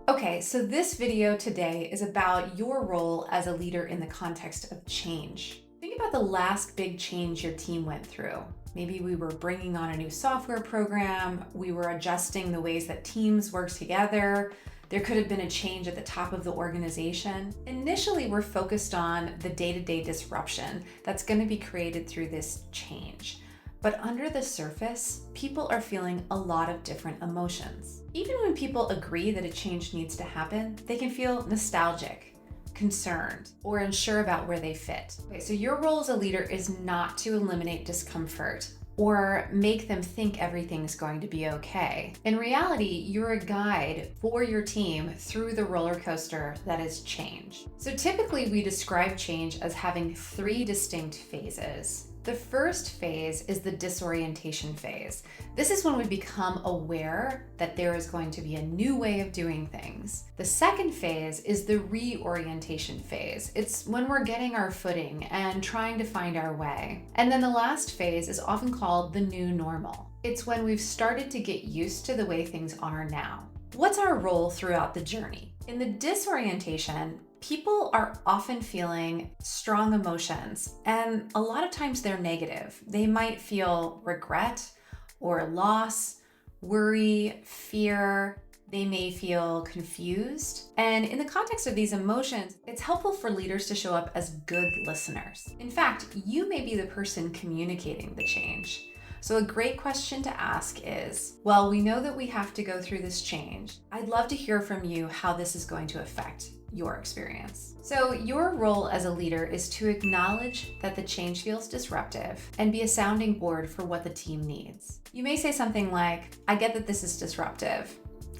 Okay, so this video today is about your role as a leader in the context of change. Think about the last big change your team went through. Maybe we were bringing on a new software program, we were adjusting the ways that teams work together. There could have been a change at the top of the organization. Initially, we're focused on the day-to-day disruption that's going to be created through this change. But under the surface, people are feeling a lot of different emotions. Even when people agree that a change needs to happen, they can feel nostalgic, concerned, or unsure about where they fit. Okay, so your role as a leader is not to eliminate discomfort or make them think everything's going to be okay. In reality, you're a guide for your team through the roller coaster that is change. So typically we describe change as having three distinct phases. The first phase is the disorientation phase. This is when we become aware that there is going to be a new way of doing things. The second phase is the reorientation phase. It's when we're getting our footing and trying to find our way. And then the last phase is often called the new normal. It's when we've started to get used to the way things are now. What's our role throughout the journey? In the disorientation, people are often feeling strong emotions, and a lot of times they're negative. They might feel regret or loss, worry, fear. They may feel confused. And in the context of these emotions, it's helpful for leaders to show up as good listeners. In fact, you may be the person communicating the change. So a great question to ask is, well, we know that we have to go through this change. I'd love to hear from you how this is going to affect your experience. So your role as a leader is to acknowledge that the change feels disruptive and be a sounding board for what the team needs. You may say something like, I get that this is disruptive.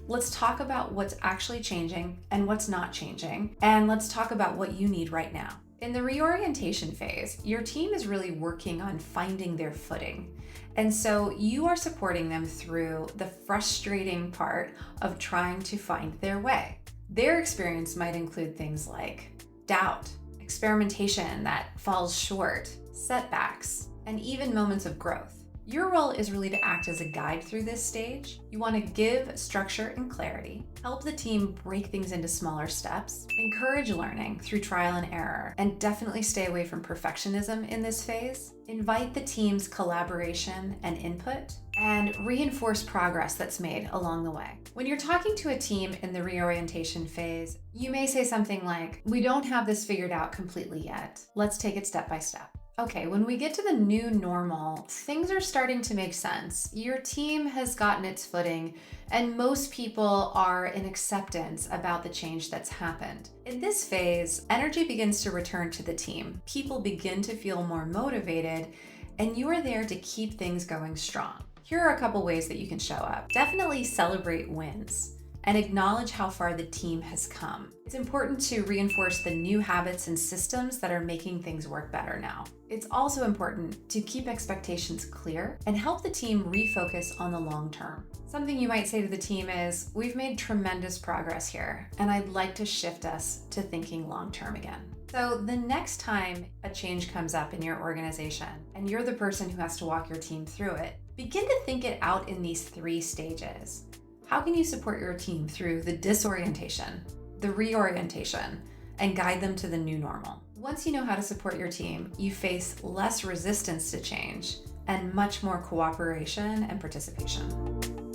Let's talk about what's actually changing and what's not changing, and let's talk about what you need right now. In the reorientation phase, your team is really working on finding their footing. And so you are supporting them through the frustrating part of trying to find their way. Their experience might include things like doubt, experimentation that falls short, setbacks, and even moments of growth. Your role is really to act as a guide through this stage. You want to give structure and clarity, help the team break things into smaller steps, encourage learning through trial and error, and definitely stay away from perfectionism in this phase. Invite the team's collaboration and input, and reinforce progress that's made along the way. When you're talking to a team in the reorientation phase, you may say something like, we don't have this figured out completely yet. Let's take it step by step. Okay, when we get to the new normal, things are starting to make sense. Your team has gotten its footing, and most people are in acceptance about the change that's happened. In this phase, energy begins to return to the team. People begin to feel more motivated, and you are there to keep things going strong. Here are a couple ways that you can show up. Definitely celebrate wins and acknowledge how far the team has come. It's important to reinforce the new habits and systems that are making things work better now. It's also important to keep expectations clear and help the team refocus on the long term. Something you might say to the team is, we've made tremendous progress here, and I'd like to shift us to thinking long term again. So the next time a change comes up in your organization and you're the person who has to walk your team through it, begin to think it out in these three stages. How can you support your team through the disorientation, the reorientation, and guide them to the new normal? Once you know how to support your team, you face less resistance to change and much more cooperation and participation.